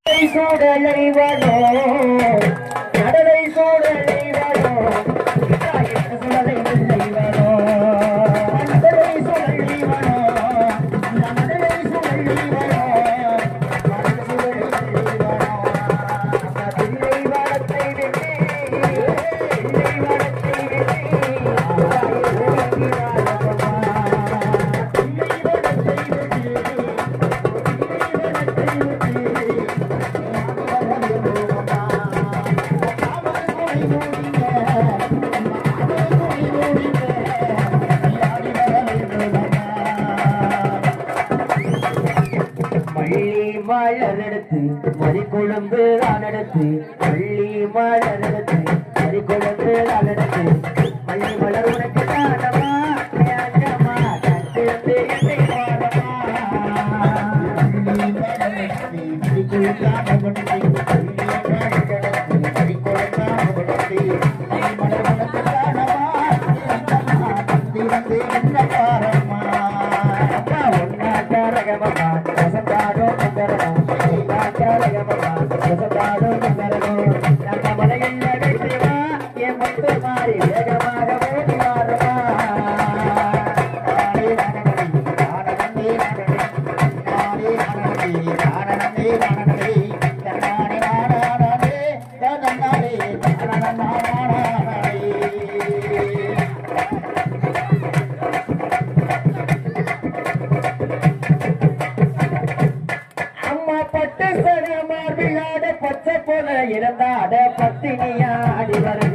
சூடலைவனோ கடலை சூடலைவனோ சுடலை இல்லைவனோ கடலை சுடலைவனோ கடலை சுடலைவனோ தில்லை வாடத்தை விட்டு தில்லை வாடத்தை மலரெடுத்து மறிக்கொழுந்து ஆனெடுத்து பள்ளி மலரெடுத்து மறிக்கொழுந்து ஆனெடுத்து பள்ளி மலர் உனக்கு தானமா யாச்சமா கட்டிருந்து என்னை பாடமா இருந்தாட பத்தினியாடி வருது